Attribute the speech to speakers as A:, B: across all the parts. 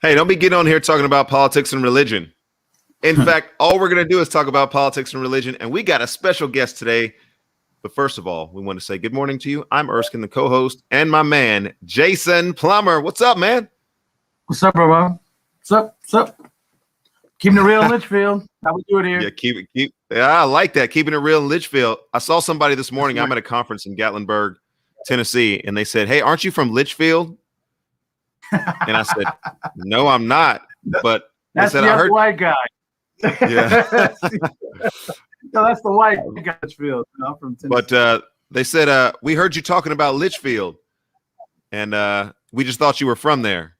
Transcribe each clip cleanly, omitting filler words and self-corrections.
A: Hey, don't be getting on here talking about politics and religion. In fact, all we're going to do is talk about politics and religion. And we got a special guest today. But first of all, we want to say good morning to you. I'm Erskine, the co-host, and my man, Jason Plummer. What's up, man?
B: What's up, bro? What's up? What's up? Keeping it real in Litchfield. How we doing here?
A: Yeah, I like that. Keeping it real in Litchfield. I saw somebody this morning. I'm at a conference in Gatlinburg, Tennessee, and they said, "Hey, aren't you from Litchfield?" And I said, "No, I'm not." But
B: that's
A: said,
B: the
A: I heard
B: white guy.
A: Yeah.
B: No, that's the white guy. Litchfield. No, from Tennessee.
A: But they said, "We heard you talking about Litchfield, and we just thought you were from there."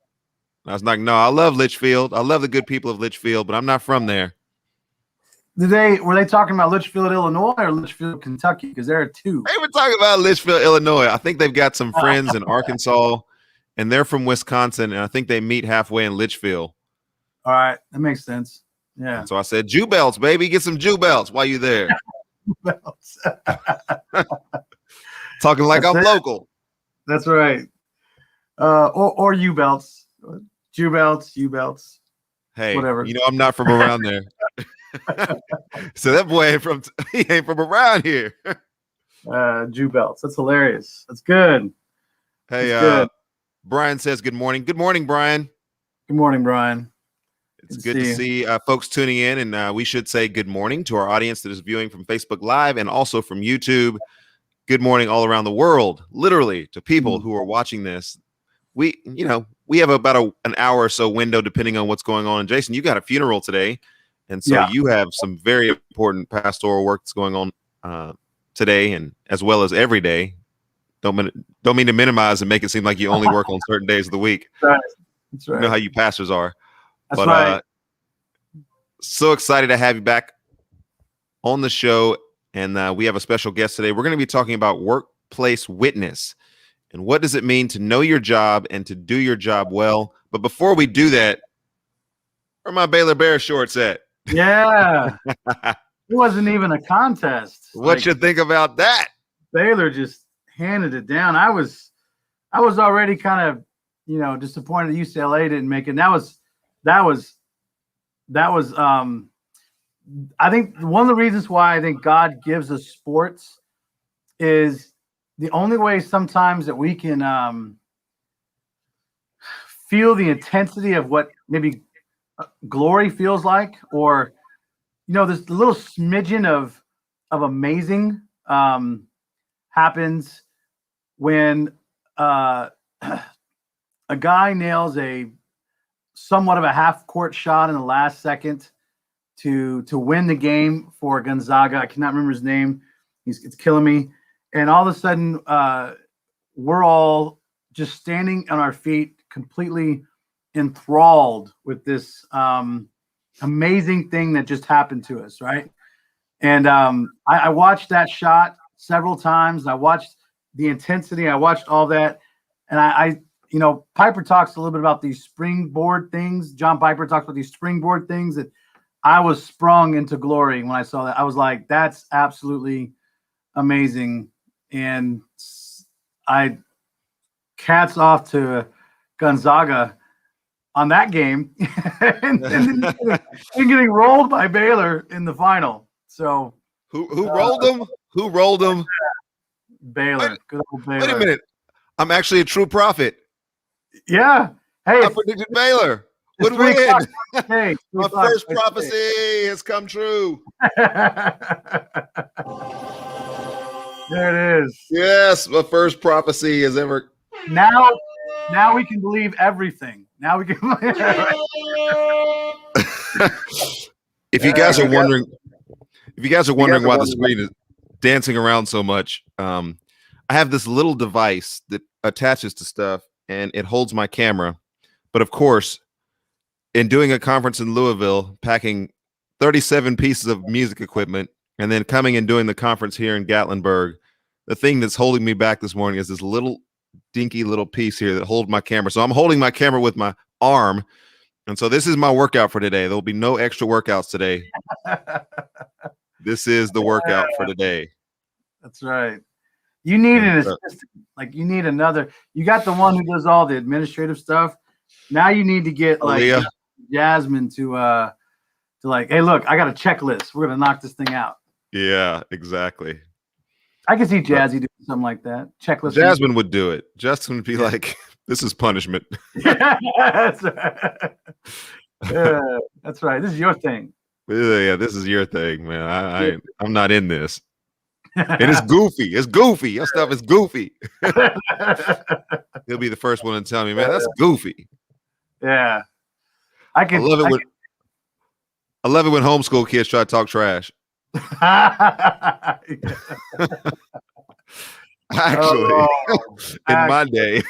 A: I was like, "No, I love Litchfield. I love the good people of Litchfield, but I'm not from there."
B: Were they talking about Litchfield, Illinois, or Litchfield, Kentucky? Because there are two.
A: They were talking about Litchfield, Illinois. I think they've got some friends in Arkansas, and they're from Wisconsin, and I think they meet halfway in Litchfield.
B: All right, that makes sense. Yeah.
A: And so I said, "Jew belts, baby, get some Jew belts while you there." Talking like I'm local.
B: That's right. Or U belts, Jew belts, U belts.
A: Hey,
B: whatever.
A: You know I'm not from around there. So that boy ain't from around here.
B: Jew belts. That's hilarious. That's good.
A: Hey,
B: good.
A: Brian says good morning. Good morning, Brian.
B: Good morning, Brian.
A: It's good to see folks tuning in, and we should say good morning to our audience that is viewing from Facebook Live and also from YouTube. Good morning all around the world, literally, to people who are watching this. We have about an hour or so window depending on what's going on. And Jason, you got a funeral today, and so you have some very important pastoral work that's going on today, and as well as every day. Don't mean to minimize and make it seem like you only work on certain days of the week.
B: That's right.
A: You know how you pastors are.
B: That's right.
A: So excited to have you back on the show, and we have a special guest today. We're going to be talking about workplace witness. And what does it mean to know your job and to do your job well? But before we do that, where are my Baylor Bear shorts at?
B: Yeah. It wasn't even a contest.
A: What you think about that?
B: Baylor just handed it down. I was already kind of, disappointed that UCLA didn't make it. That was I think one of the reasons why I think God gives us sports is the only way sometimes that we can feel the intensity of what maybe glory feels like, or this little smidgen of amazing happens when a guy nails a somewhat of a half-court shot in the last second to win the game for Gonzaga. I cannot remember his name. It's killing me. And all of a sudden, we're all just standing on our feet, completely enthralled with this amazing thing that just happened to us, right? And I watched that shot several times. I watched the intensity. I watched all that. And I Piper talks a little bit about these springboard things. John Piper talks about these springboard things that I was sprung into glory when I saw that. I was like, that's absolutely amazing. And hats off to Gonzaga on that game and getting rolled by Baylor in the final. So
A: who rolled them? Who rolled them?
B: Baylor. Good old Baylor.
A: Wait a minute. I'm actually a true prophet.
B: Yeah. Hey,
A: I predicted Baylor would win.
B: Hey,
A: my first prophecy has come true.
B: There it is.
A: Yes, my first prophecy has ever.
B: Now we can believe everything. Now we can.
A: If you guys are wondering why the screen is dancing around so much, I have this little device that attaches to stuff and it holds my camera. But of course, in doing a conference in Louisville, packing 37 pieces of music equipment, and then coming and doing the conference here in Gatlinburg, the thing that's holding me back this morning is this little dinky little piece here that holds my camera. So I'm holding my camera with my arm. And so this is my workout for today. There'll be no extra workouts today. This is the workout for today.
B: That's right. You need an assistant. Like you need another. You got the one who does all the administrative stuff. Now you need to get like
A: Aaliyah.
B: Jasmine to like, hey, look, I got a checklist. We're gonna knock this thing out.
A: Yeah, exactly.
B: I can see Jazzy doing something like that. Checklist.
A: Jasmine would do it. Justin would be like, "This is punishment."
B: That's right. That's right. This is your thing.
A: Yeah, this is your thing, man. I'm not in this. And it's goofy. It's goofy. Your stuff is goofy. He'll be the first one to tell me, man, that's goofy.
B: Yeah.
A: I love it when homeschool kids try to talk trash. Actually, my day,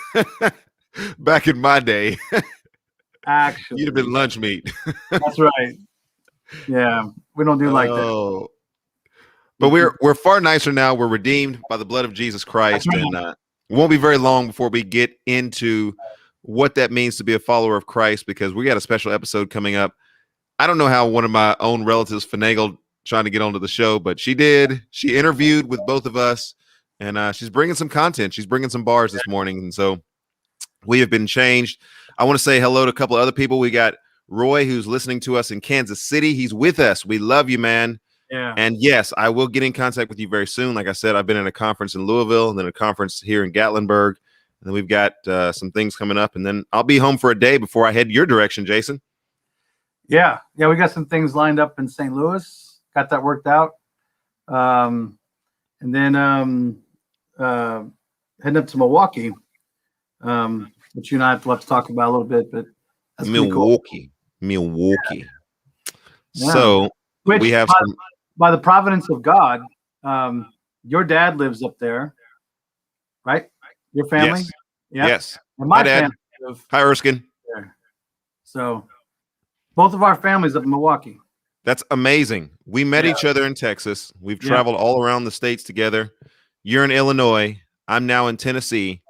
A: back in my day,
B: actually,
A: you'd have been lunch meat.
B: That's right. Yeah, we don't do like that.
A: But we're far nicer now. We're redeemed by the blood of Jesus Christ,
B: right.
A: and it won't be very long before we get into what that means to be a follower of Christ, because we got a special episode coming up. I don't know how one of my own relatives finagled trying to get onto the show, but she did. She interviewed with both of us, and she's bringing some content. She's bringing some bars this morning, and so we have been changed. I want to say hello to a couple of other people. We got Roy, who's listening to us in Kansas City. He's with us. We love you, man.
B: Yeah.
A: And yes, I will get in contact with you very soon. Like I said, I've been at a conference in Louisville and then a conference here in Gatlinburg. And then we've got some things coming up. And then I'll be home for a day before I head your direction, Jason.
B: Yeah. Yeah, we got some things lined up in St. Louis. Got that worked out. And then heading up to Milwaukee, which you and I will have to talk about a little bit. But that's
A: Milwaukee.
B: Cool.
A: Milwaukee.
B: Yeah.
A: So we have
B: by the providence of God, your dad lives up there, right? Your family?
A: Yes.
B: Yeah.
A: Yes.
B: And my
A: Dad.
B: family lives
A: Hi, Erskine.
B: there. So both of our families up in Milwaukee.
A: That's amazing. We met each other in Texas. We've traveled all around the states together. You're in Illinois. I'm now in Tennessee.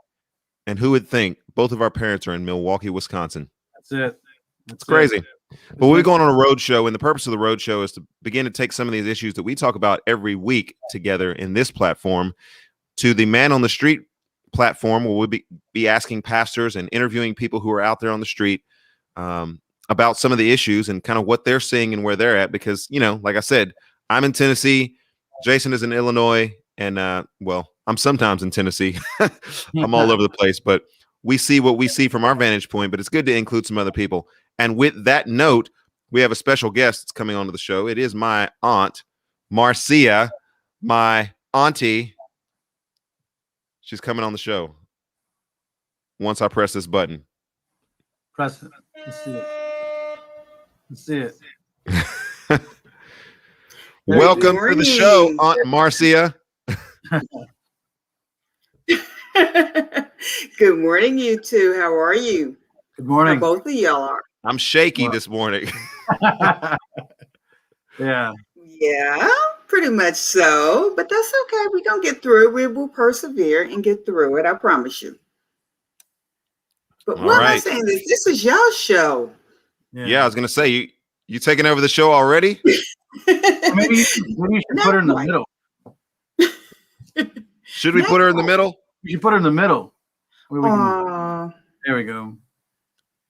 A: And who would think both of our parents are in Milwaukee, Wisconsin?
B: That's it.
A: It's crazy. But we're going on a road show, and the purpose of the road show is to begin to take some of these issues that we talk about every week together in this platform to the Man on the Street platform, where we'll be asking pastors and interviewing people who are out there on the street about some of the issues and kind of what they're seeing and where they're at. Because, you know, like I said, I'm in Tennessee, Jason is in Illinois, and well, I'm sometimes in Tennessee. I'm all over the place, but we see what we see from our vantage point, but it's good to include some other people. And with that note, we have a special guest that's coming onto the show. It is my aunt, Marcia, my auntie. She's coming on the show once I press this button.
B: Press it. Let's see it. Let's see it.
A: Welcome to the show, Aunt Marcia.
C: Good morning, you two. How are you?
B: Good morning.
C: How both of y'all are.
A: I'm shaky this morning.
B: Yeah.
C: Yeah, pretty much so. But that's okay. We're going to get through it. We will persevere and get through it. I promise you. But what am I saying? This is y'all's show.
A: Yeah, I was going to say, you taking over the show already?
B: Maybe you should put her in the middle.
A: Should we put her in the middle?
B: You should put her in the middle. There we go.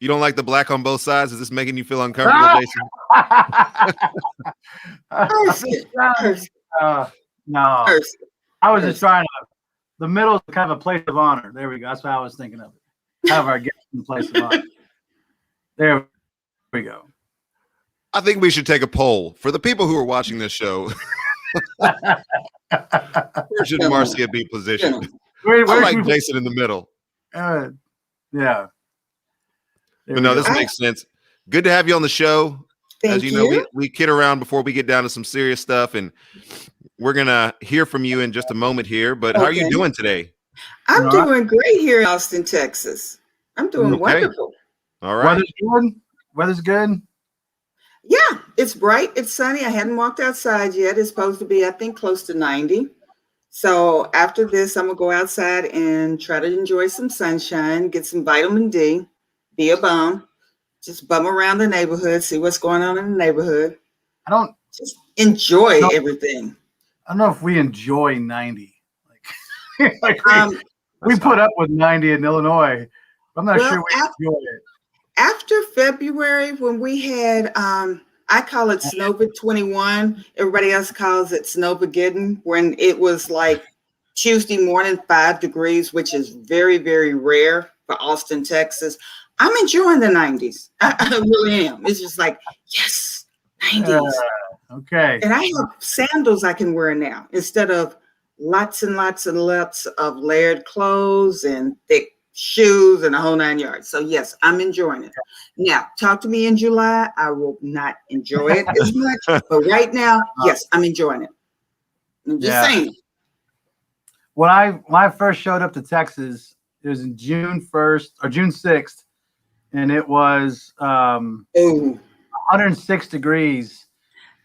A: You don't like the black on both sides? Is this making you feel uncomfortable, Jason?
B: No. I was just trying to. The middle is kind of a place of honor. There we go. That's what I was thinking of it. Have our guest in the place of honor. There we go.
A: I think we should take a poll for the people who are watching this show. Where should Marcia be positioned? I like Jason in the middle.
B: Yeah.
A: But no, this makes sense. Good to have you on the show.
C: Thank
A: As you know, we kid around before we get down to some serious stuff, and we're gonna hear from you in just a moment here. But how are you doing today?
C: I'm doing great here in Austin, Texas. I'm doing wonderful.
A: All right.
B: Weather's good.
C: Yeah, it's bright. It's sunny. I hadn't walked outside yet. It's supposed to be, I think, close to 90. So after this, I'm gonna go outside and try to enjoy some sunshine, get some vitamin D, be a bum, just bum around the neighborhood, see what's going on in the neighborhood. Just enjoy everything.
B: I don't know if we enjoy 90. We put up with 90 in Illinois. I'm not sure we enjoy it.
C: After February, when we had, I call it Snowvid 21. Everybody else calls it Snowvageddon, when it was like Tuesday morning, 5 degrees, which is very, very rare for Austin, Texas. I'm enjoying the 90s. I really am. It's just like, yes, 90s.
B: Okay.
C: And I have sandals I can wear now instead of lots and lots and lots of layered clothes and thick shoes and a whole 9 yards. So yes, I'm enjoying it. Now, talk to me in July. I will not enjoy it as much. But right now, yes, I'm enjoying it. I'm just saying.
B: When I first showed up to Texas, it was in June 1st or June 6th, and it was 106 degrees.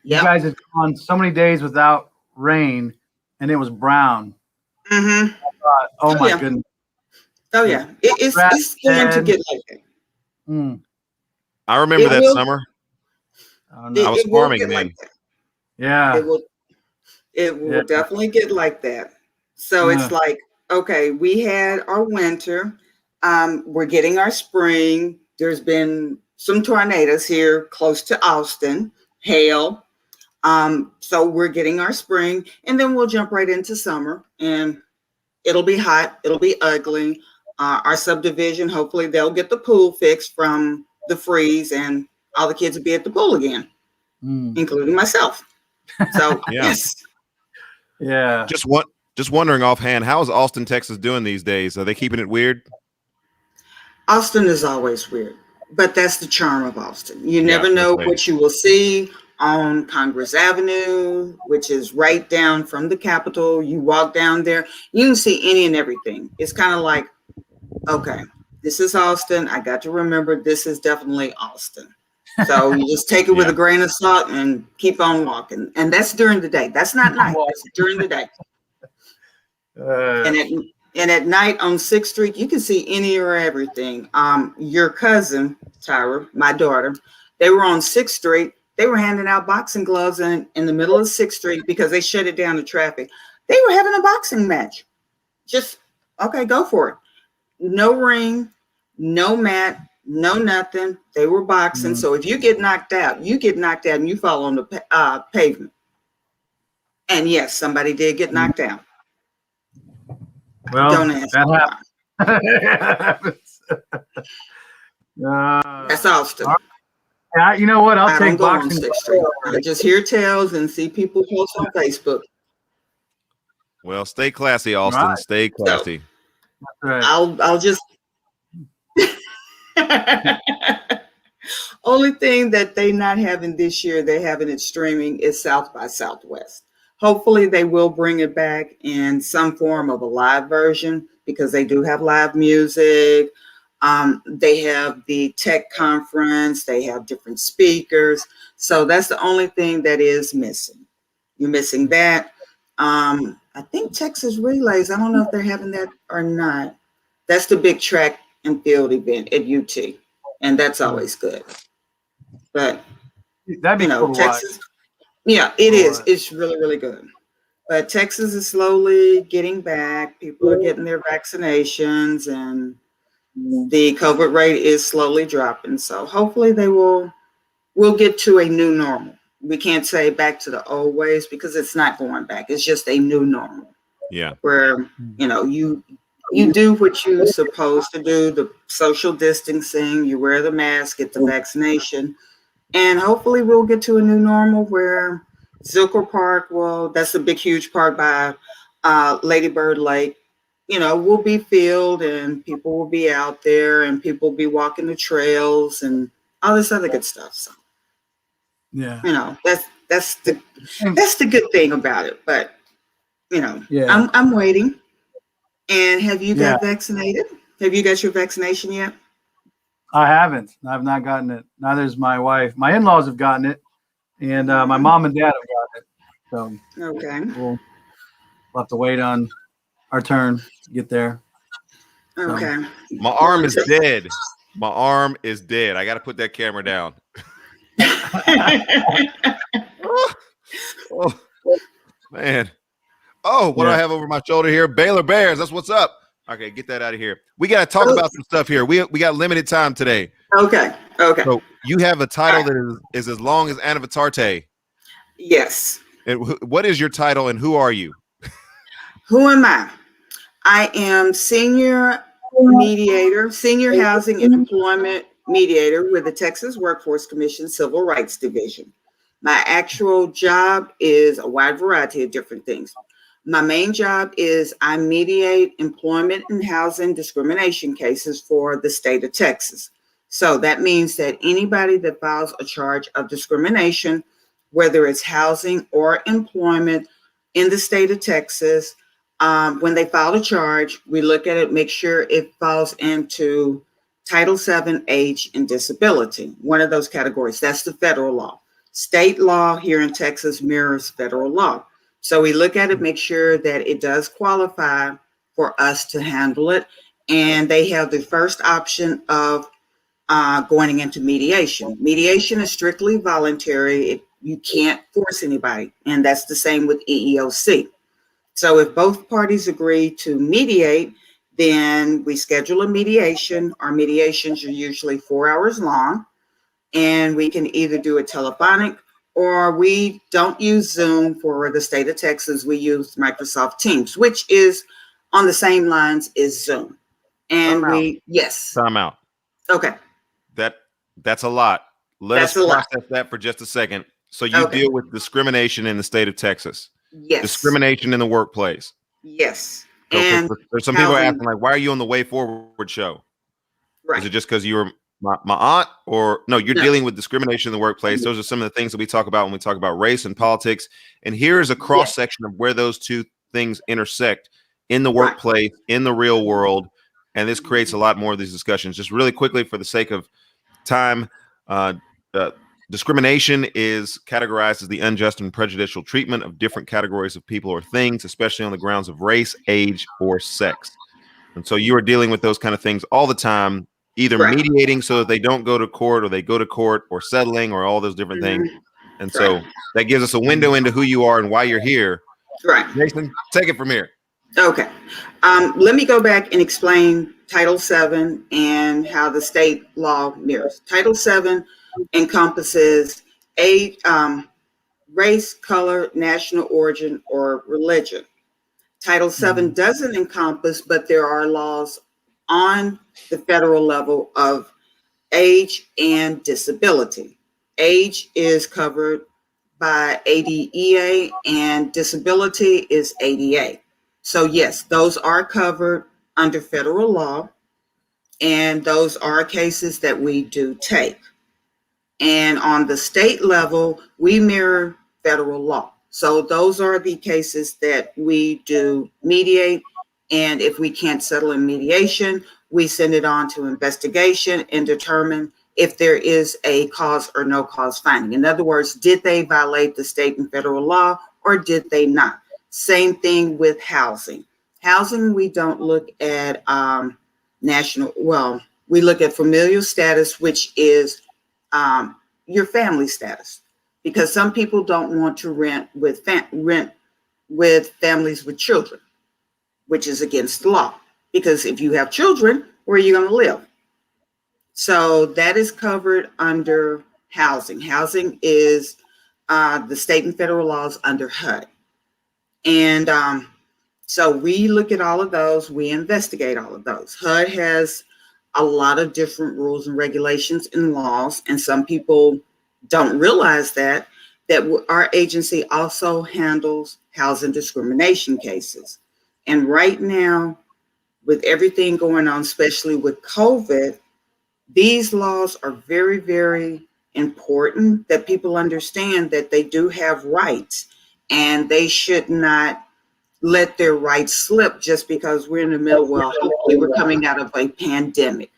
C: Yep.
B: You guys had gone so many days without rain, and it was brown.
C: Mm-hmm.
B: Oh my goodness.
C: Oh yeah, it's going to get like that.
A: I remember that summer. I was farming then.
B: Like yeah,
C: it will definitely get like that. So it's like, okay, we had our winter. We're getting our spring. There's been some tornadoes here close to Austin, hail. So we're getting our spring, and then we'll jump right into summer, and it'll be hot. It'll be ugly. Our subdivision, hopefully they'll get the pool fixed from the freeze, and all the kids will be at the pool again, including myself. So yes.
B: Yeah.
A: Just wondering offhand, how is Austin, Texas doing these days? Are they keeping it weird?
C: Austin is always weird, but that's the charm of Austin. You never know what you will see on Congress Avenue, which is right down from the Capitol. You walk down there, you can see any and everything. It's kind of like, okay, this is Austin. I got to remember this is definitely Austin. So you just take it with a grain of salt and keep on walking. And that's during the day. That's not night. That's during the day. And at night on 6th Street, you can see any or everything. Your cousin, Tyra, my daughter, they were on 6th Street. They were handing out boxing gloves in the middle of 6th Street because they shut it down to traffic. They were having a boxing match. Just, okay, go for it. No ring, no mat, no nothing. They were boxing. So if you get knocked out, and you fall on the pavement. And yes, somebody did get knocked out.
B: Well,
C: don't ask
B: that happens.
C: That's Austin.
B: You know what? I'll take
C: boxing. On 6th Street. I just hear tales and see people post on Facebook.
A: Well, stay classy, Austin. Right. Stay classy.
B: So, right.
C: I'll just only thing that they not having this year, they're having it streaming, is South by Southwest. Hopefully they will bring it back in some form of a live version, because they do have live music. They have the tech conference. They have different speakers. So that's the only thing that is missing. You're missing that. I think Texas Relays, I don't know if they're having that or not. That's the big track and field event at UT. And that's always good. But,
B: that'd be cool
C: Texas. Yeah, it is. It's really, really good. But Texas is slowly getting back. People are getting their vaccinations, and the COVID rate is slowly dropping. So hopefully we'll get to a new normal. We can't say back to the old ways, because it's not going back. It's just a new normal.
A: Yeah.
C: Where, you do what you're supposed to do, the social distancing, you wear the mask, get the vaccination. And hopefully we'll get to a new normal where Zilker Park, that's a big, huge park by Lady Bird Lake, will be filled, and people will be out there, and people will be walking the trails and all this other good stuff. So, that's the good thing about it. But, I'm waiting. And have you got vaccinated? Have you got your vaccination yet?
B: I haven't. I've not gotten it. Neither has my wife. My in-laws have gotten it, and my mom and dad have gotten it. So
C: okay,
B: we'll have to wait on our turn to get there.
C: Okay.
A: So, my arm is dead. My arm is dead. I got to put that camera down. Oh, man. Oh, what do I have over my shoulder here? Baylor Bears. That's what's up. Okay, get that out of here. We got to talk about some stuff here. We got limited time today.
C: Okay. Okay.
A: So you have a title that is as long as Anavitarte.
C: Yes.
A: And what is your title and who are you?
C: Who am I? I am senior mediator, senior housing and employment mediator with the Texas Workforce Commission Civil Rights Division. My actual job is a wide variety of different things. My main job is I mediate employment and housing discrimination cases for the state of Texas. So that means that anybody that files a charge of discrimination, whether it's housing or employment in the state of Texas, when they file a charge, we look at it, make sure it falls into Title VII, age and disability, one of those categories. That's the federal law. State law here in Texas mirrors federal law. So we look at it, make sure that it does qualify for us to handle it. And they have the first option of going into mediation. Mediation is strictly voluntary. You can't force anybody. And that's the same with EEOC. So if both parties agree to mediate, then we schedule a mediation. Our mediations are usually 4 hours long, and we can either do it telephonic or we don't use Zoom for the state of Texas. We use Microsoft Teams, which is on the same lines as Zoom. And yes.
A: Time out.
C: Okay.
A: That's a lot. Let us process that for just a second. So you deal with discrimination in the state of Texas.
C: Yes.
A: Discrimination in the workplace.
C: Yes.
A: Okay.
C: And
A: there's some people asking, like, why are you on the Way Forward show?
C: Right.
A: Is it just because you were my aunt, or no? You're dealing with discrimination in the workplace. Those are some of the things that we talk about when we talk about race and politics. And here is a cross section of where those two things intersect in the workplace, in the real world, and this creates a lot more of these discussions. Just really quickly, for the sake of time, discrimination is categorized as the unjust and prejudicial treatment of different categories of people or things, especially on the grounds of race, age, or sex. And so you are dealing with those kind of things all the time, either mediating so that they don't go to court, or they go to court, or settling, or all those different things. And so that gives us a window into who you are and why you're here.
C: Right.
A: Jason, take it from here.
C: Okay. Let me go back and explain Title VII and how the state law mirrors. Title VII encompasses race, color, national origin, or religion. Title VII doesn't encompass, but there are laws on the federal level of age and disability. Age is covered by ADEA and disability is ADA. So yes, those are covered under federal law, and those are cases that we do take. And on the state level, we mirror federal law. So those are the cases that we do mediate. And if we can't settle in mediation, we send it on to investigation and determine if there is a cause or no cause finding. In other words, did they violate the state and federal law, or did they not? Same thing with housing. Housing, we don't look at we look at familial status, which is your family status, because some people don't want to rent with families with children, which is against the law. Because if you have children, where are you going to live? So that is covered under housing. Housing is the state and federal laws under HUD. And so we look at all of those, we investigate all of those. HUD has a lot of different rules and regulations and laws, and some people don't realize that our agency also handles housing discrimination cases. And right now, with everything going on, especially with COVID, these laws are very, very important, that people understand that they do have rights, and they should not let their rights slip just because we're in the middle. Well, hopefully we're coming out of a pandemic,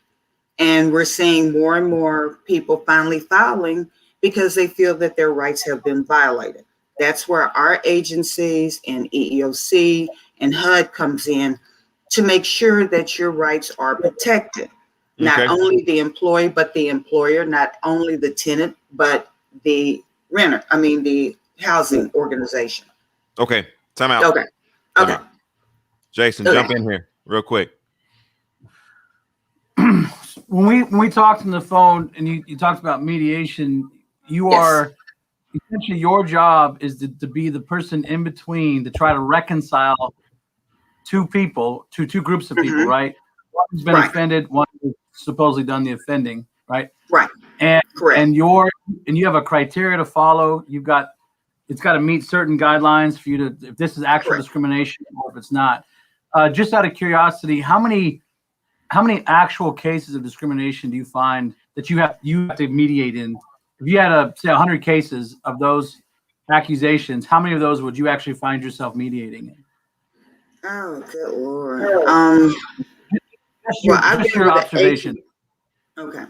C: and we're seeing more and more people finally filing because they feel that their rights have been violated. That's where our agencies and EEOC and HUD comes in to make sure that your rights are protected. Not only the employee, but the employer, not only the tenant, but the the housing organization.
A: Okay. Time out.
C: Okay.
A: Jason, jump in here real quick.
B: when we talked on the phone and you talked about mediation, you
C: Yes.
B: are essentially, your job is to be the person in between to try to reconcile two groups of people, right? One who's been offended, one who's supposedly done the offending, right?
C: Right.
B: And
C: Correct.
B: and you have a criteria to follow. It's got to meet certain guidelines for you to, if this is actual discrimination or if it's not. Just out of curiosity, how many actual cases of discrimination do you find that you have to mediate in? If you had say 100 cases of those accusations, how many of those would you actually find yourself mediating in?
C: Oh, good Lord.
B: Well, I've been with observation.
C: Okay.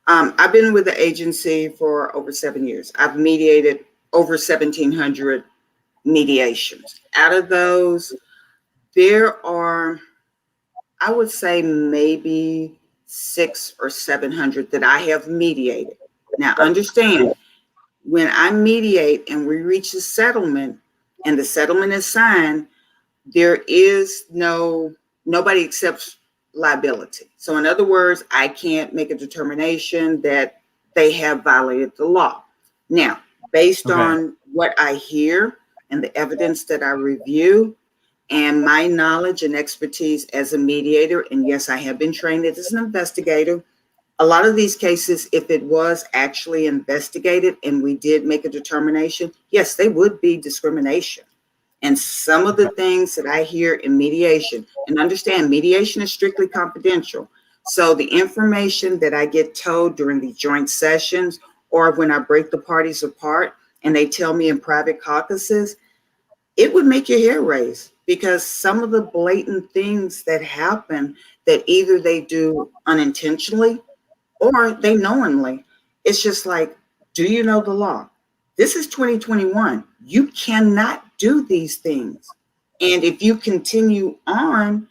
C: I've been with the agency for over 7 years. I've mediated over 1,700 mediations. Out of those, there are, I would say, maybe 600 or 700 that I have mediated. Now, understand, when I mediate and we reach a settlement and the settlement is signed, there is nobody accepts liability. So in other words, I can't make a determination that they have violated the law. Now, based on what I hear and the evidence that I review and my knowledge and expertise as a mediator, and yes, I have been trained as an investigator, a lot of these cases, if it was actually investigated and we did make a determination, yes, they would be discrimination. And some of the things that I hear in mediation, and understand mediation is strictly confidential. So the information that I get told during the joint sessions or when I break the parties apart and they tell me in private caucuses, it would make your hair raise, because some of the blatant things that happen that either they do unintentionally or they knowingly, it's just like, do you know the law? This is 2021. You cannot do these things. And if you continue on,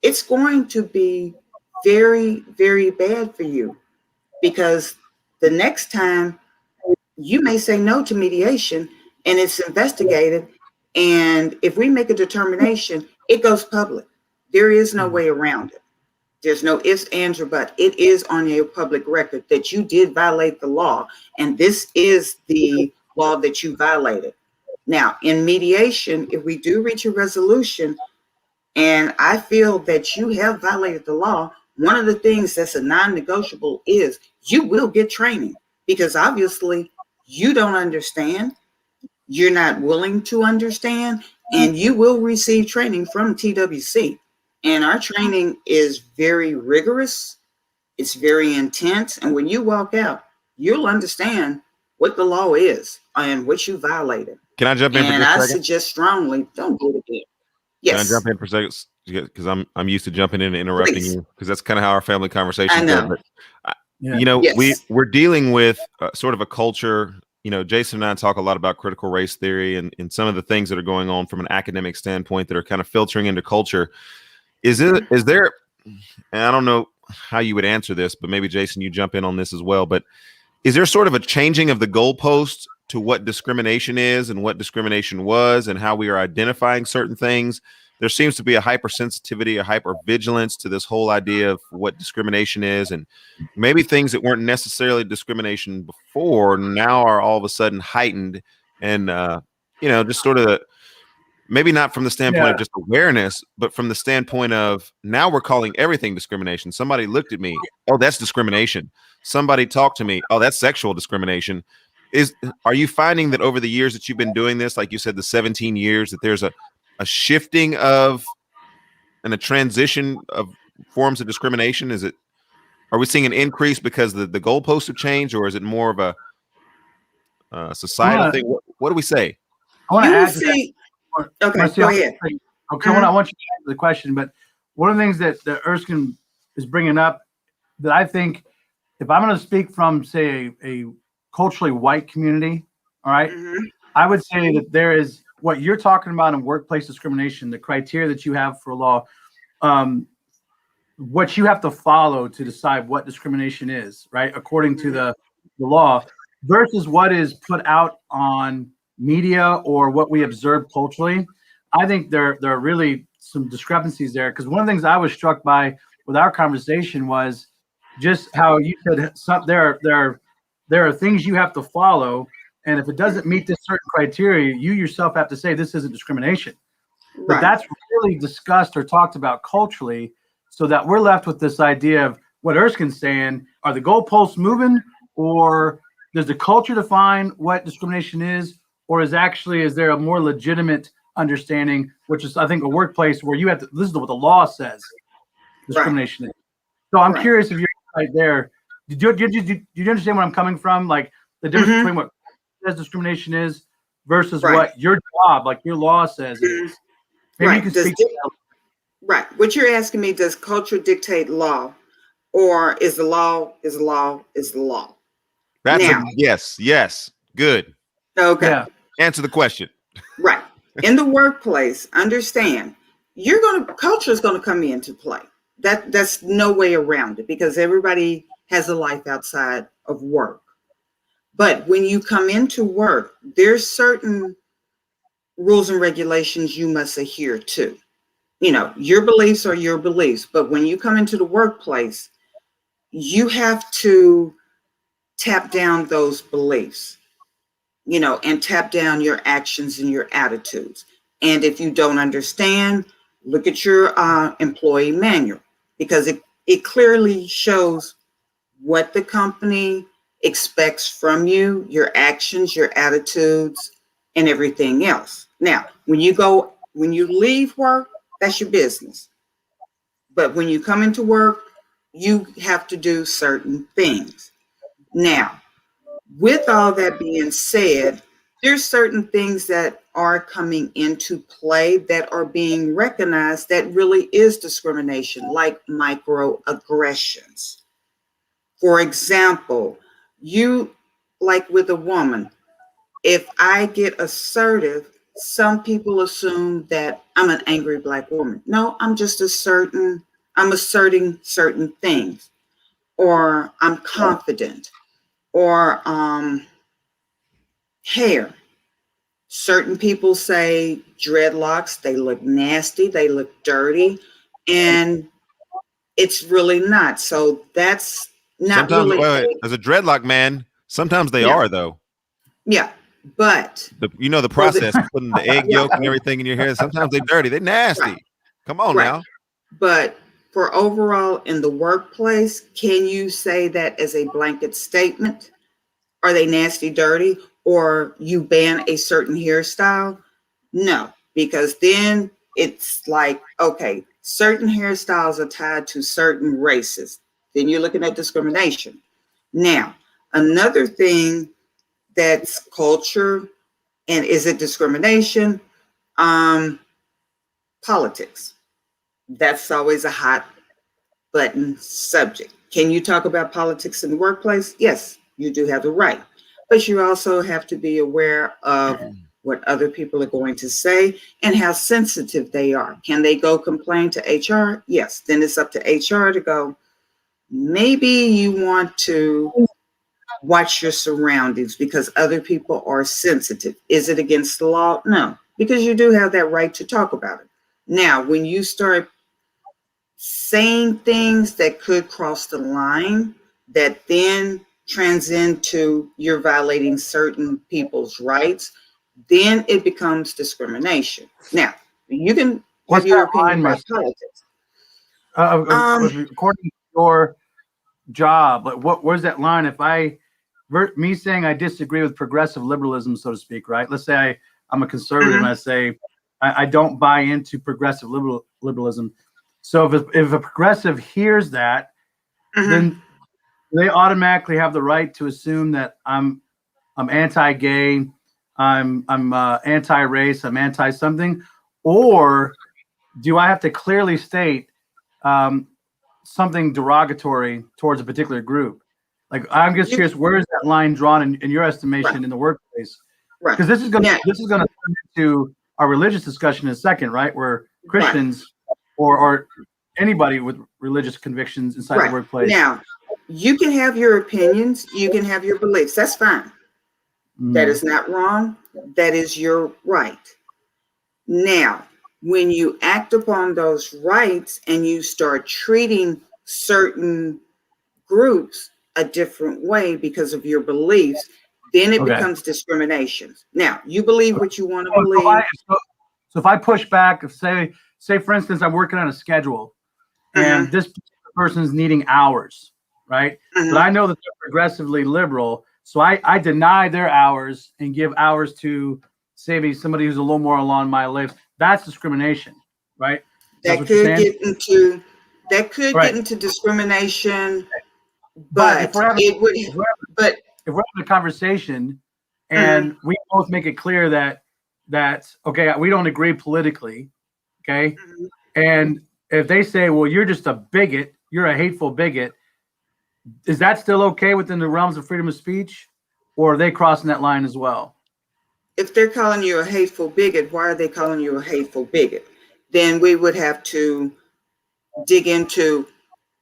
C: it's going to be very, very bad for you, because the next time you may say no to mediation and it's investigated. And if we make a determination, it goes public. There is no way around it. There's no ifs, ands, or buts. It is on your public record that you did violate the law, and this is the law that you violated. Now, in mediation, if we do reach a resolution and I feel that you have violated the law, one of the things that's a non-negotiable is you will get training, because obviously you don't understand, you're not willing to understand, and you will receive training from TWC. And our training is very rigorous. It's very intense. And when you walk out, you'll understand what the law is and what you violated.
A: Can I jump in for just a second?
C: And I suggest strongly, don't do it again. Yes.
A: Can I jump in for a second? Because I'm used to jumping in and interrupting you, because that's kind of how our family conversation goes. But, you know, we're dealing with sort of a culture. You know, Jason and I talk a lot about critical race theory and some of the things that are going on from an academic standpoint that are kind of filtering into culture. Is there, and I don't know how you would answer this, but maybe Jason, you jump in on this as well, but is there sort of a changing of the goalposts to what discrimination is and what discrimination was and how we are identifying certain things? There seems to be a hypersensitivity, a hypervigilance to this whole idea of what discrimination is, and maybe things that weren't necessarily discrimination before now are all of a sudden heightened, and you know, just sort of maybe not from the standpoint of just awareness, but from the standpoint of now we're calling everything discrimination. Somebody looked at me, oh, that's discrimination. Somebody talked to me, oh, that's sexual discrimination. Are you finding that over the years that you've been doing this, like you said, the 17 years, that there's a shifting of and a transition of forms of discrimination? Are we seeing an increase because the goalposts have changed, or is it more of a societal thing? What do we say?
B: I want to add to that.
C: Okay,
B: Marcia,
C: go ahead.
B: Okay, I want you to answer the question, but one of the things that Erskine is bringing up that I think, if I'm going to speak from, say, a culturally white community, all right, I would say that there is what you're talking about in workplace discrimination, the criteria that you have for law, what you have to follow to decide what discrimination is, right, according to the law, versus what is put out on media or what we observe culturally. I think there are really some discrepancies there, because one of the things I was struck by with our conversation was just how you said there are things you have to follow, and if it doesn't meet this certain criteria, you yourself have to say this isn't discrimination. But
C: Right.
B: that's really discussed or talked about culturally, so that we're left with this idea of what Erskine's saying: are the goalposts moving, or does the culture define what discrimination is, or is there a more legitimate understanding, which is, I think, a workplace where you have to listen to what the law says discrimination is. So I'm curious if you're right there. Did you understand where I'm coming from? Like the difference between what says discrimination is versus what your job, like your law says it is. Maybe you can speak to that.
C: Right. What you're asking me, does culture dictate law, or is the law is the law is the law?
A: That's
C: now,
A: yes. Good.
C: Okay.
B: Yeah.
A: Answer the question.
C: Right. In the workplace, understand culture is gonna come into play. That's no way around it, because everybody has a life outside of work. But when you come into work, there's certain rules and regulations you must adhere to. Your beliefs are your beliefs, but when you come into the workplace, you have to tap down those beliefs, and tap down your actions and your attitudes. And if you don't understand, look at your employee manual, because it clearly shows what the company expects from you, your actions, your attitudes, and everything else. Now, when you leave work, that's your business. But when you come into work, you have to do certain things. Now, with all that being said, there's certain things that are coming into play that are being recognized that really is discrimination, like microaggressions. For example, like with a woman, if I get assertive, some people assume that I'm an angry Black woman. No, I'm asserting certain things, or I'm confident, or hair. Certain people say dreadlocks, they look nasty, they look dirty, and it's really not. So that's not
A: Sometimes,
C: really.
A: as a dreadlock man, sometimes they
C: Yeah.
A: are though.
C: Yeah, but
A: The process of putting the egg yolk and everything in your hair. Sometimes they're dirty. They're nasty.
C: Right.
A: Come on
C: Right.
A: now.
C: But for overall in the workplace, can you say that as a blanket statement? Are they nasty, dirty, or you ban a certain hairstyle? No, because then it's like, okay, certain hairstyles are tied to certain races. Then you're looking at discrimination. Now, another thing that's culture, and is it discrimination? Politics. That's always a hot button subject. Can you talk about politics in the workplace? Yes, you do have the right, but you also have to be aware of what other people are going to say and how sensitive they are. Can they go complain to HR? Yes, then it's up to HR to go, maybe you want to watch your surroundings because other people are sensitive. Is it against the law? No, because you do have that right to talk about it. Now, when you start saying things that could cross the line, that then trans into you're violating certain people's rights, then it becomes discrimination. Now, you can have your opinion about politics.
B: According to your job, like where's that line? If me saying I disagree with progressive liberalism, so to speak, right? Let's say I'm a conservative and I say I don't buy into progressive liberalism. So if a progressive hears that, then they automatically have the right to assume that I'm anti-gay, I'm anti-race, I'm anti-something, or do I have to clearly state something derogatory towards a particular group? Like, I'm just curious, where is that line drawn in your estimation in the workplace? Because this is going to turn into our religious discussion in a second, right? Where Christians or anybody with religious convictions inside the workplace.
C: Now, you can have your opinions, you can have your beliefs. That's fine. That is not wrong. That is your right. Now, when you act upon those rights and you start treating certain groups a different way because of your beliefs, then it becomes discrimination. Now, you believe what you want to believe.
B: So if I push back, say for instance, I'm working on a schedule and this person's needing hours, right? But I know that they're progressively liberal, so I deny their hours and give hours to, say, somebody who's a little more along my list. That's discrimination, right?
C: That could get into get into discrimination, but if we're having
B: a conversation and we both make it clear that okay, we don't agree politically, okay, and if they say, well, you're just a bigot, you're a hateful bigot, is that still okay within the realms of freedom of speech, or are they crossing that line as well?
C: If they're calling you a hateful bigot, why are they calling you a hateful bigot? Then we would have to dig into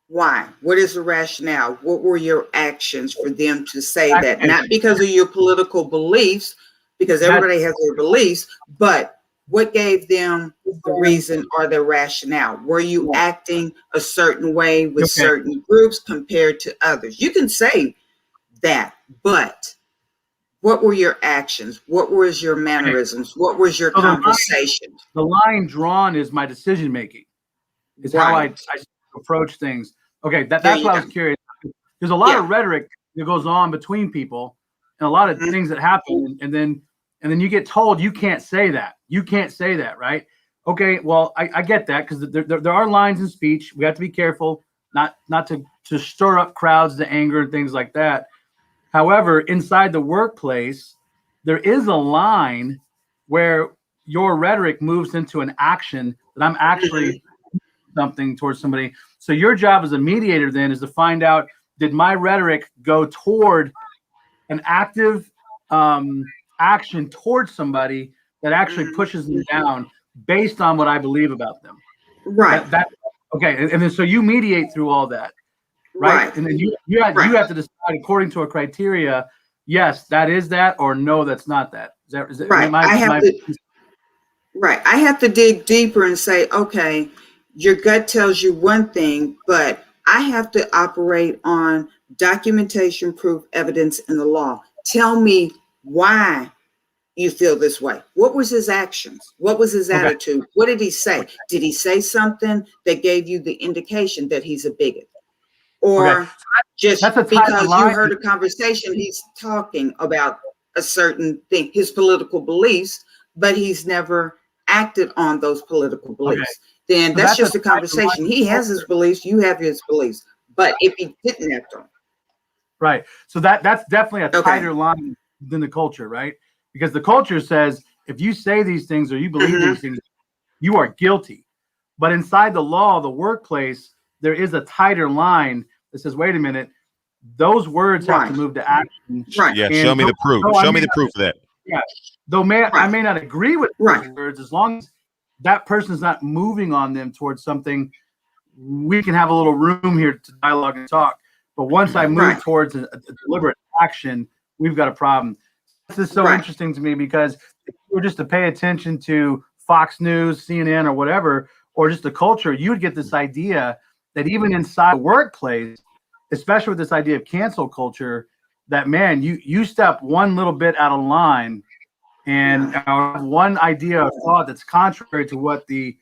C: why. What is the rationale? What were your actions for them to say that? Not because of your political beliefs, because everybody has their beliefs, but what gave them the reason or the rationale? Were you acting a certain way with certain groups compared to others? You can say that, but what were your actions? What was your mannerisms? What was your conversation?
B: The line drawn is my decision making, is how I approach things. Okay, that's what I was curious. There's a lot of rhetoric that goes on between people, and a lot of things that happen, and then you get told you can't say that. You can't say that, right? Okay, well, I get that, because there are lines in speech. We have to be careful not to stir up crowds to anger and things like that. However, inside the workplace, there is a line where your rhetoric moves into an action that I'm actually something towards somebody. So your job as a mediator then is to find out, did my rhetoric go toward an active action towards somebody that actually pushes them down based on what I believe about them?
C: Right.
B: Okay. And then so you mediate through all that. Right. And then you have to decide according to a criteria. Yes, that is that, or no, that's not that. Is that
C: right? I have to dig deeper and say, okay, your gut tells you one thing, but I have to operate on documentation, proof, evidence, and the law. Tell me why you feel this way. What was his actions? What was his attitude? What did he say? Did he say something that gave you the indication that he's a bigot? Or just because you heard a conversation, he's talking about a certain thing, his political beliefs, but he's never acted on those political beliefs. Then so that's just a conversation. He has his beliefs, you have his beliefs. But if he didn't act on,
B: right. So that's definitely a tighter line than the culture, right? Because the culture says if you say these things or you believe these things, you are guilty. But inside the law, the workplace, there is a tighter line that says, wait a minute, those words have to move to action.
C: Right.
A: Yeah, show me the proof. Show me the proof of that.
B: Yeah. Though I may not agree with those words, as long as that person's not moving on them towards something, we can have a little room here to dialogue and talk. But once I move towards a deliberate action, we've got a problem. This is so interesting to me, because if you were just to pay attention to Fox News, CNN, or whatever, or just the culture, you would get this idea that even inside the workplace, especially with this idea of cancel culture, that, man, you step one little bit out of line and one idea of thought that's contrary to what the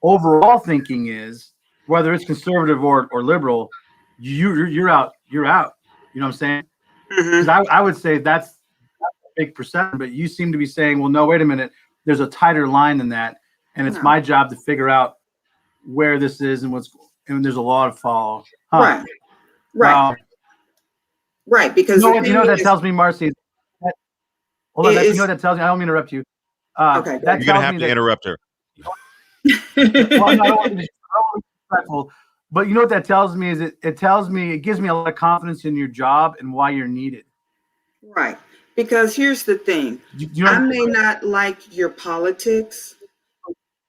B: overall thinking is, whether it's conservative or liberal, you're out. You're out. You know what I'm saying? Because I would say that's a big percent, but you seem to be saying, well, no, wait a minute, there's a tighter line than that, and it's my job to figure out where this is and there's a law to follow.
C: Right. Because
B: you know what that tells me, Marcia. Hold on, you know what that tells me. I don't mean to interrupt you.
C: Okay,
A: you're gonna have to interrupt her.
B: Well, no, I don't want to be disrespectful, but you know what that tells me is it gives me a lot of confidence in your job and why you're needed.
C: Right. Because here's the thing, I may not like your politics,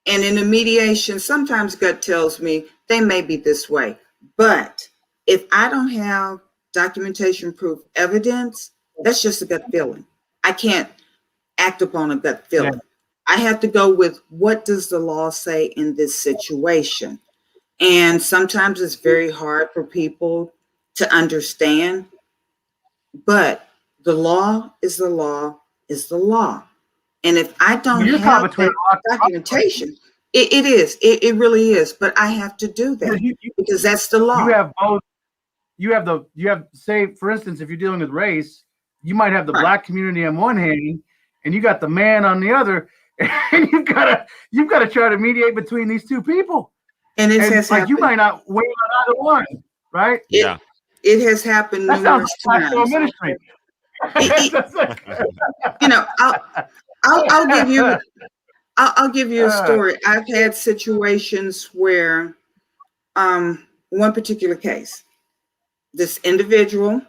C: and in a mediation, sometimes gut tells me they may be this way. But if I don't have documentation, proof, evidence, that's just a gut feeling. I can't act upon a gut feeling. Yeah. I have to go with, what does the law say in this situation? And sometimes it's very hard for people to understand. But the law is the law is the law. And if I don't have that documentation, it is. It really is. But I have to do that because that's the law.
B: You have both. You have, say, for instance, if you're dealing with race, you might have the black community on one hand, and you got the man on the other, and you've got to try to mediate between these two people.
C: And it has
B: like
C: happened.
B: You might not win on either one, right?
C: It has happened numerous times.
B: Ministry.
C: I'll give you a story. I've had situations where one particular case, this individual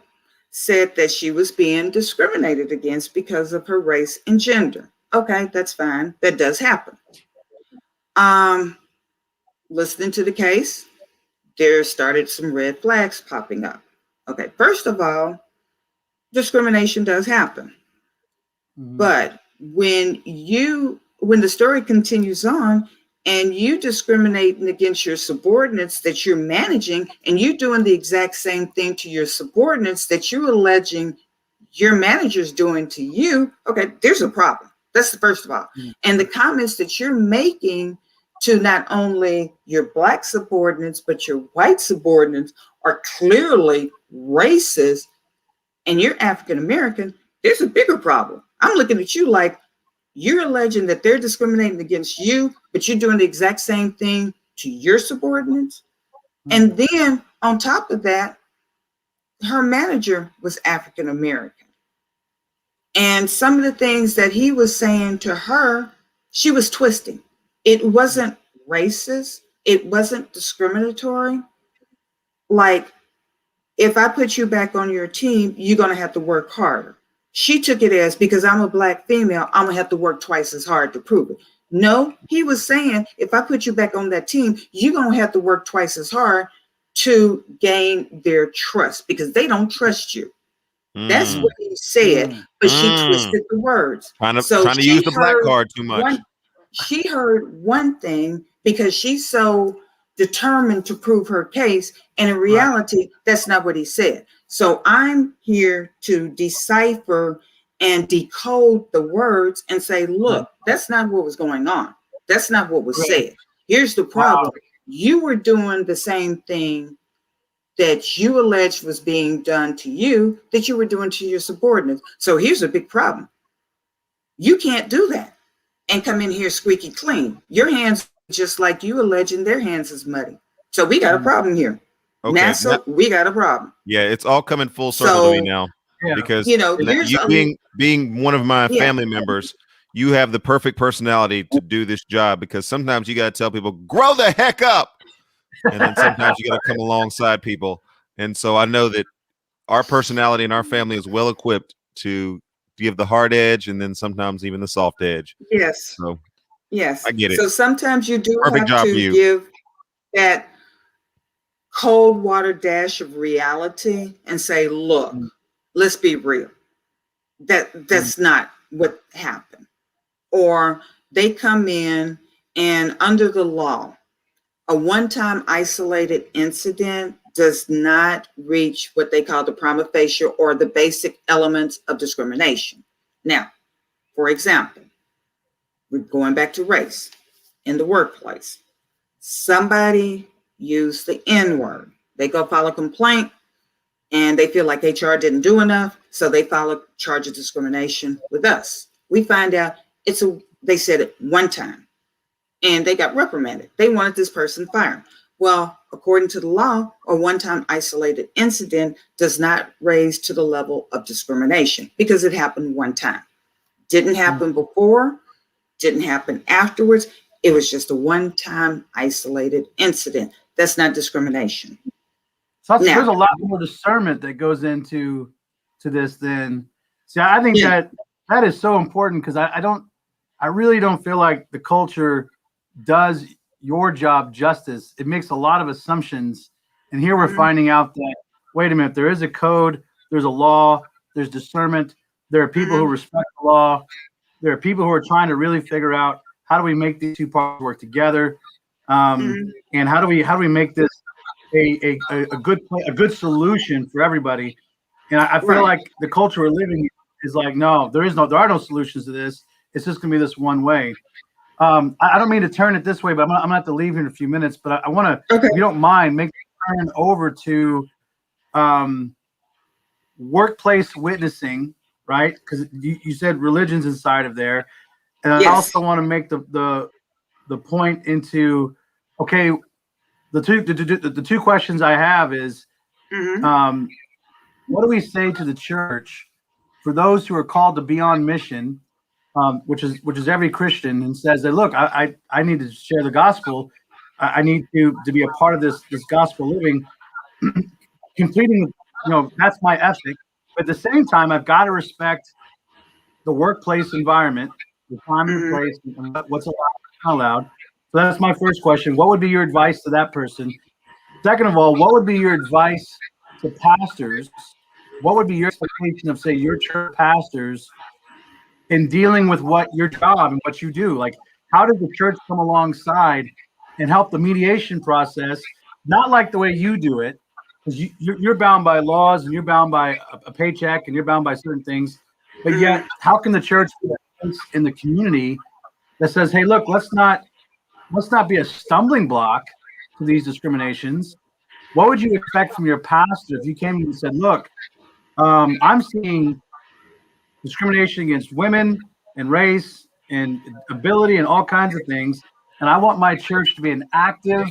C: said that she was being discriminated against because of her race and gender. Okay, that's fine. That does happen. Listening to the case, there started some red flags popping up. Okay, first of all, discrimination does happen. Mm-hmm. But when the story continues on and you discriminating against your subordinates that you're managing, and you doing the exact same thing to your subordinates that you're alleging your manager's doing to you, okay, there's a problem. That's the first of all. Mm-hmm. And the comments that you're making to not only your black subordinates, but your white subordinates are clearly racist, and you're African American, there's a bigger problem. I'm looking at you like you're alleging that they're discriminating against you, but you're doing the exact same thing to your subordinates. Mm-hmm. And then on top of that, her manager was African American. And some of the things that he was saying to her, she was twisting. It wasn't racist. It wasn't discriminatory. Like, if I put you back on your team, you're going to have to work harder. She took it as, because I'm a black female, I'm going to have to work twice as hard to prove it. No, he was saying, if I put you back on that team, you're going to have to work twice as hard to gain their trust because they don't trust you. That's what he said, but she twisted the words.
A: Trying to use the black card too much.
C: She heard one thing because she's so determined to prove her case, and in reality, that's not what he said. So I'm here to decipher and decode the words and say, look, that's not what was going on. That's not what was said. Here's the problem. You were doing the same thing that you alleged was being done to you that you were doing to your subordinates. So here's a big problem. You can't do that and come in here squeaky clean. Your hands, just like you alleging their hands is muddy. So we got a problem here.
A: Okay.
C: NASA, we got a problem.
A: Yeah, it's all coming full circle to me now. Yeah. Because you being one of my family members, you have the perfect personality to do this job, because sometimes you got to tell people, grow the heck up. And then sometimes you got to come alongside people. And so I know that our personality and our family is well equipped to give the hard edge and then sometimes even the soft edge.
C: Yes.
A: So
C: yes,
A: I get it.
C: So sometimes you do
A: Perfect
C: have
A: job
C: to give that cold water dash of reality and say, look, let's be real. That's not what happened. Or they come in and under the law, a one-time isolated incident does not reach what they call the prima facie or the basic elements of discrimination. Now, for example, we're going back to race in the workplace. Somebody used the N-word. They go file a complaint and they feel like HR didn't do enough, so they file a charge of discrimination with us. We find out they said it one time and they got reprimanded. They wanted this person fired. Well, according to the law, a one-time isolated incident does not raise to the level of discrimination because it happened one time. Didn't happen before, didn't happen afterwards. It was just a one-time isolated incident. That's not discrimination.
B: So there's a lot more discernment that goes into this than. See, I think that is so important, because I really don't feel like the culture does your job justice. It makes a lot of assumptions, and here we're finding out that, wait a minute, there is a code, there's a law, there's discernment. There are people who respect the law. There are people who are trying to really figure out, how do we make these two parts work together, and how do we make this a good solution for everybody. And I feel
C: Right.
B: like the culture we're living in is like, no, there are no solutions to this. It's just gonna be this one way. I don't mean to turn it this way, but I'm gonna have to leave in a few minutes. But I want to,
C: Okay.
B: if you don't mind, make the turn over to workplace witnessing, right? Because you said religion's inside of there, and I
C: Yes.
B: also want to make the point into, okay, the two questions I have is,
C: Mm-hmm.
B: what do we say to the church for those who are called to be on mission, which is every Christian, and says that, look, I need to share the gospel, I need to be a part of this gospel living, completing, that's my ethic. But at the same time, I've got to respect the workplace environment, the time and the
C: Mm-hmm.
B: place, and what's allowed, not allowed. So that's my first question. What would be your advice to that person? Second of all, what would be your advice to pastors? What would be your expectation of, say, your church pastors in dealing with what your job and what you do? Like, how does the church come alongside and help the mediation process? Not like the way you do it, because you're bound by laws and you're bound by a paycheck and you're bound by certain things. But
C: Mm-hmm.
B: yet, how can the church be a place in the community that says, "Hey, look, let's not be a stumbling block to these discriminations"? What would you expect from your pastor if you came and said, "Look, I'm seeing discrimination against women and race and ability and all kinds of things, and I want my church to be an active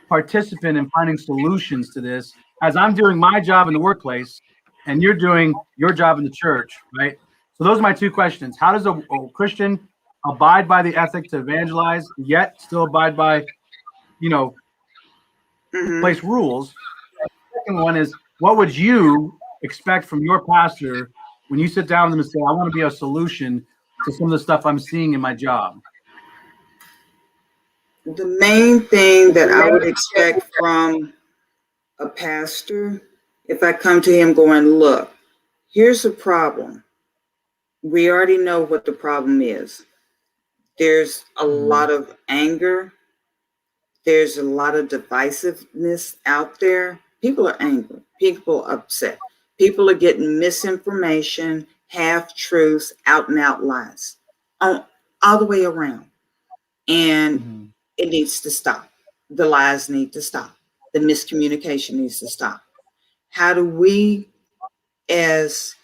B: participant in finding solutions to this, as I'm doing my job in the workplace and you're doing your job in the church," right? So those are my two questions. How does a Christian abide by the ethic to evangelize, yet still abide by,
C: Mm-hmm.
B: place rules? Second one is, what would you expect from your pastor when you sit down with them and say, I want to be a solution to some of the stuff I'm seeing in my job?
C: The main thing that I would expect from a pastor, if I come to him going, look, here's the problem. We already know what the problem is. There's a lot of anger. There's a lot of divisiveness out there. People are angry. People are upset. People are getting misinformation, half truths, out and out lies, all the way around. And it needs to stop. The lies need to stop. The miscommunication needs to stop. How do we, as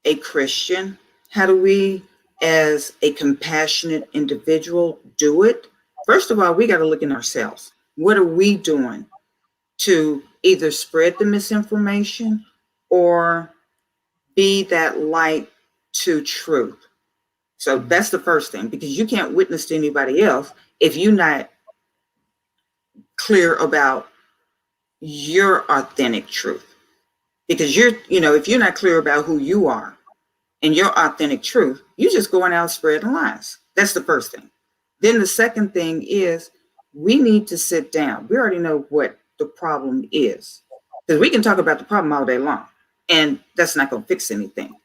C: a Christian, how do we, as a compassionate individual, do it? First of all, we got to look in ourselves. What are we doing to either spread the misinformation or be that light to truth? So that's the first thing, because you can't witness to anybody else if you're not clear about your authentic truth. Because if you're not clear about who you are and your authentic truth, you're just going out spreading lies. That's the first thing. Then the second thing is, we need to sit down. We already know what the problem is, because we can talk about the problem all day long, and that's not going to fix anything.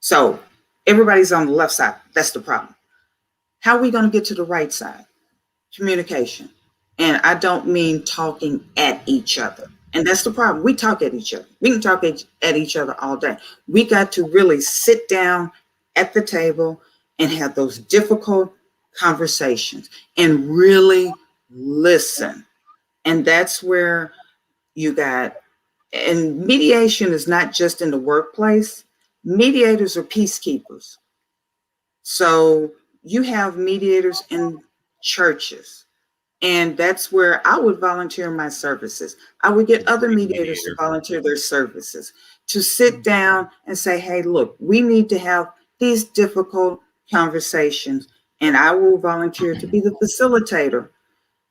C: So everybody's on the left side. That's the problem. How are we going to get to the right side? Communication. And I don't mean talking at each other. And that's the problem. We talk at each other. We can talk at each other all day. We got to really sit down at the table and have those difficult conversations and really listen. And that's where and mediation is not just in the workplace. Mediators are peacekeepers. So you have mediators in churches. And that's where I would volunteer my services. I would get other mediators to volunteer their services, to sit down and say, hey, look, we need to have these difficult conversations. And I will volunteer to be the facilitator.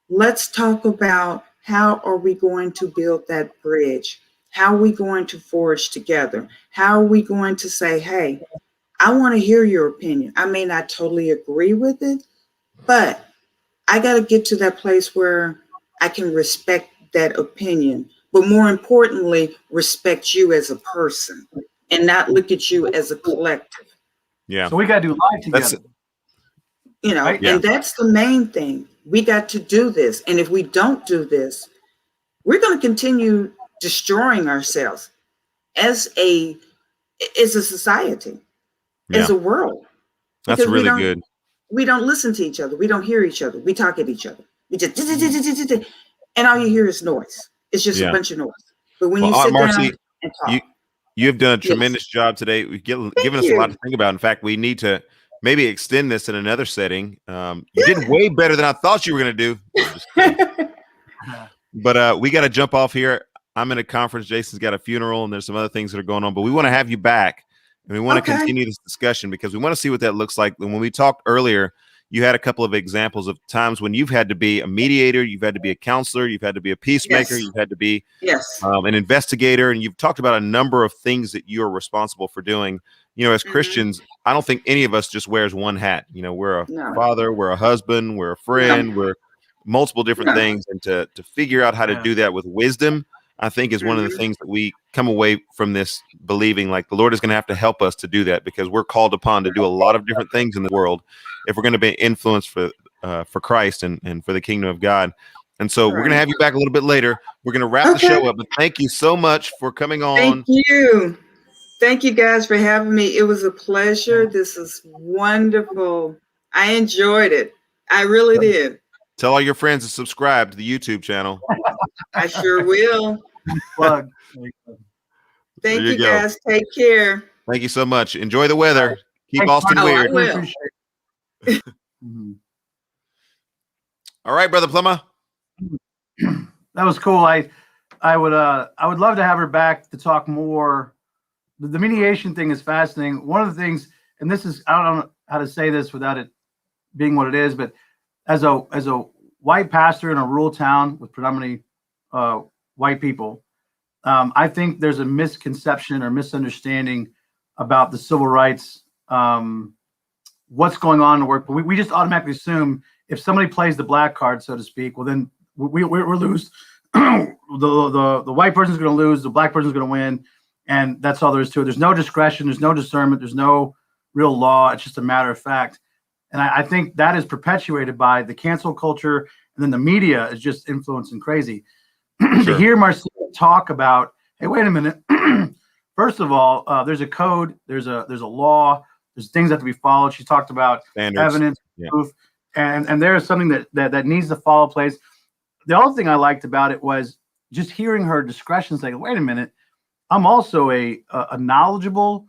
C: Let's talk about, how are we going to build that bridge? How are we going to forge together? How are we going to say, hey, I want to hear your opinion. I may not totally agree with it, but I got to get to that place where I can respect that opinion, but more importantly, respect you as a person and not look at you as a collective.
A: Yeah.
B: So we got to do live together.
C: Right? Yeah. And that's the main thing. We got to do this. And if we don't do this, we're going to continue destroying ourselves as a society, as a world.
A: That's
C: Because
A: really good.
C: We don't listen to each other. We don't hear each other. We talk at each other. We just, and all you hear is noise. It's just a bunch of noise. But when you sit
A: Marcy,
C: down and talk.
A: You have done a tremendous job today. You've given us a lot to think about. In fact, we need to maybe extend this in another setting. You did way better than I thought you were going to do. But we got to jump off here. I'm in a conference. Jason's got a funeral, and there's some other things that are going on. But we want to have you back, and we want to continue this discussion because we want to see what that looks like. And when we talked earlier, you had a couple of examples of times when you've had to be a mediator, you've had to be a counselor, you've had to be a peacemaker, you've had to be an investigator, and you've talked about a number of things that you are responsible for doing. You know, as Christians, I don't think any of us just wears one hat. You know, we're a father, we're a husband, we're a friend, we're multiple different things, and to figure out how to do that with wisdom, I think is one of the things that we come away from this believing like the Lord is going to have to help us to do that because we're called upon to do a lot of different things in the world if we're going to be influenced for Christ and for the kingdom of God. And so we're going to have you back a little bit later. We're going to wrap the show up, but thank you so much for coming on.
C: Thank you. Thank you guys for having me. It was a pleasure. This is wonderful. I enjoyed it. I really did.
A: Tell all your friends to subscribe to the YouTube channel.
C: I sure will.
B: Plug.
C: Thank you guys. Take care.
A: Thank you so much. Enjoy the weather. Keep Austin weird. All right, Brother Plummer.
B: That was cool. I would love to have her back to talk more. The mediation thing is fascinating. One of the things, and this is, I don't know how to say this without it being what it is, but as a white pastor in a rural town with predominantly white people, I think there's a misconception or misunderstanding about the civil rights, what's going on in the work. But we just automatically assume if somebody plays the black card, so to speak, well, then we're lose. the white person's going to lose, the black person's going to win, and that's all there is to it. There's no discretion, there's no discernment, there's no real law. It's just a matter of fact. And I think that is perpetuated by the cancel culture, and then the media is just influencing crazy. To hear Marcia talk about, hey, wait a minute. First of all, there's a code, there's a law, there's things that have to be followed. She talked about evidence, proof, and there is something that needs to fall in place. The other thing I liked about it was just hearing her discretion saying, wait a minute, I'm also a knowledgeable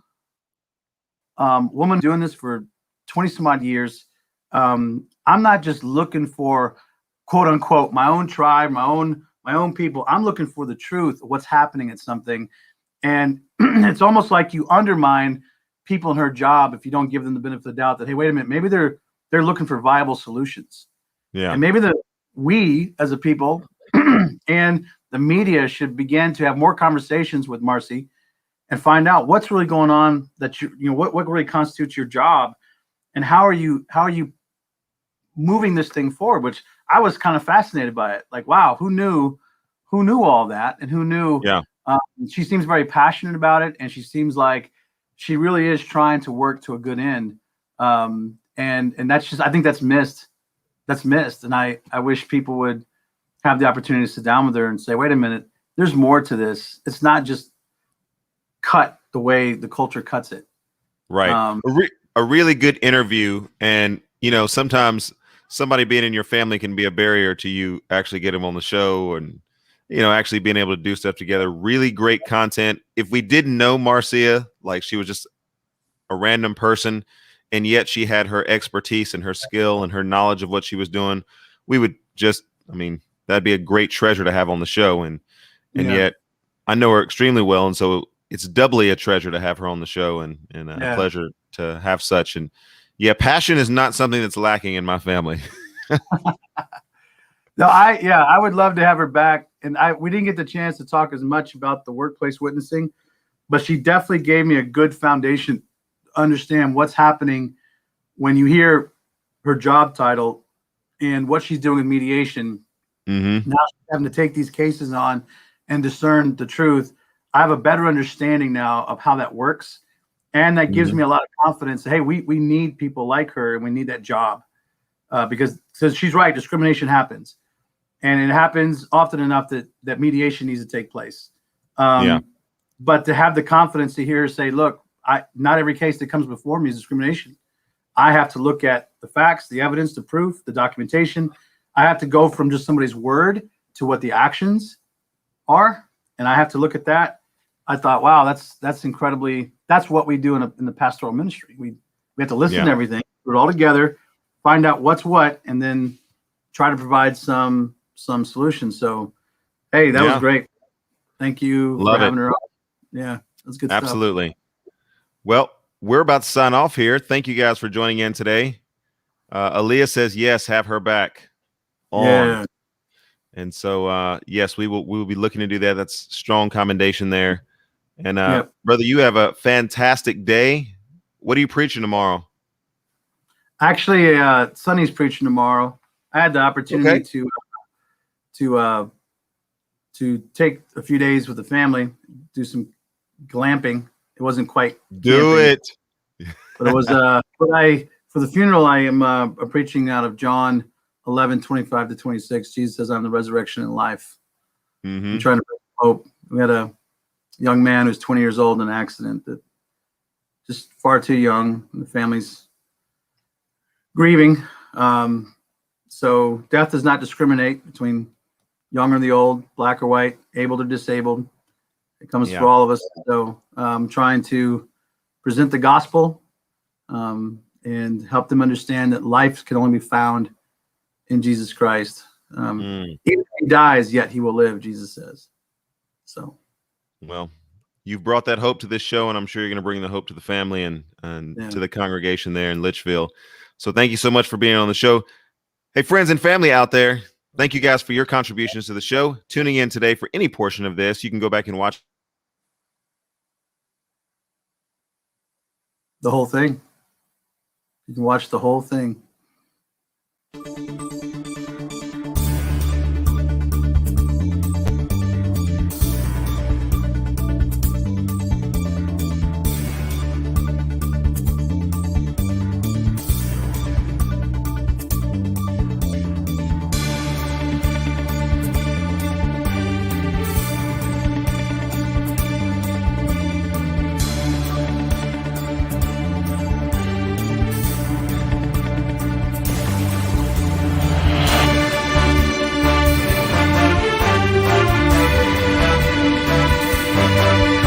B: woman doing this for 20 some odd years. I'm not just looking for quote unquote my own tribe, my own people. I'm looking for the truth of what's happening at something. And it's almost like you undermine people in her job if you don't give them the benefit of the doubt that, hey, wait a minute, maybe they're looking for viable solutions. Yeah. And maybe we as a people and the media should begin to have more conversations with Marcy and find out what's really going on, that what really constitutes your job, and how are you moving this thing forward, which I was kind of fascinated by it. Like, wow, who knew all that, and who knew? Yeah. She seems very passionate about it, and she seems like she really is trying to work to a good end. And that's just, I think that's missed. And I wish people would have the opportunity to sit down with her and say, wait a minute, there's more to this. It's not just cut the way the culture cuts it.
A: Right. A really good interview. And, sometimes somebody being in your family can be a barrier to you actually get them on the show and, actually being able to do stuff together. Really great content. If we didn't know Marcia, like she was just a random person, and yet she had her expertise and her skill and her knowledge of what she was doing, we would just, that'd be a great treasure to have on the show. And yet I know her extremely well. And so it's doubly a treasure to have her on the show, and a pleasure to have such. And passion is not something that's lacking in my family.
B: No, I would love to have her back. And we didn't get the chance to talk as much about the workplace witnessing, but she definitely gave me a good foundation to understand what's happening when you hear her job title and what she's doing in mediation. Mm-hmm. Now she's having to take these cases on and discern the truth. I have a better understanding now of how that works. And that gives me a lot of confidence. Hey, we need people like her, and we need that job because she's right. Discrimination happens. and it happens often enough that mediation needs to take place.
A: Yeah.
B: But to have the confidence to hear her say, look, not every case that comes before me is discrimination. I have to look at the facts, the evidence, the proof, the documentation. I have to go from just somebody's word to what the actions are, and I have to look at that. I thought, wow, that's incredibly. That's what we do in the pastoral ministry. We have to listen to everything, put it all together, find out what's what, and then try to provide some solutions. So, hey, that was great. Thank you for having her on. Yeah, that's good stuff.
A: Absolutely. Well, we're about to sign off here. Thank you guys for joining in today. Aaliyah says yes, have her back on.
B: Yeah.
A: And so yes, we will be looking to do that. That's strong commendation there. And brother, you have a fantastic day. What are you preaching tomorrow?
B: Actually, Sonny's preaching tomorrow. I had the opportunity to take a few days with the family, do some glamping. It wasn't quite camping, but it was for the funeral. I am preaching out of John 11:25-26. Jesus says, "I'm the resurrection and life." I'm trying to bring hope. We had a young man who's 20 years old in an accident, that just far too young. And the family's grieving. So death does not discriminate between young or the old, black or white, able or disabled. It comes for all of us. So I'm trying to present the gospel and help them understand that life can only be found in Jesus Christ. Even if he dies, yet he will live, Jesus says. So,
A: well, you've brought that hope to this show, and I'm sure you're going to bring the hope to the family and to the congregation there in Litchfield. So thank you so much for being on the show. Hey, friends and family out there, thank you guys for your contributions to the show. Tuning in today for any portion of this, you can go back and watch
B: the whole thing. You can watch the whole thing.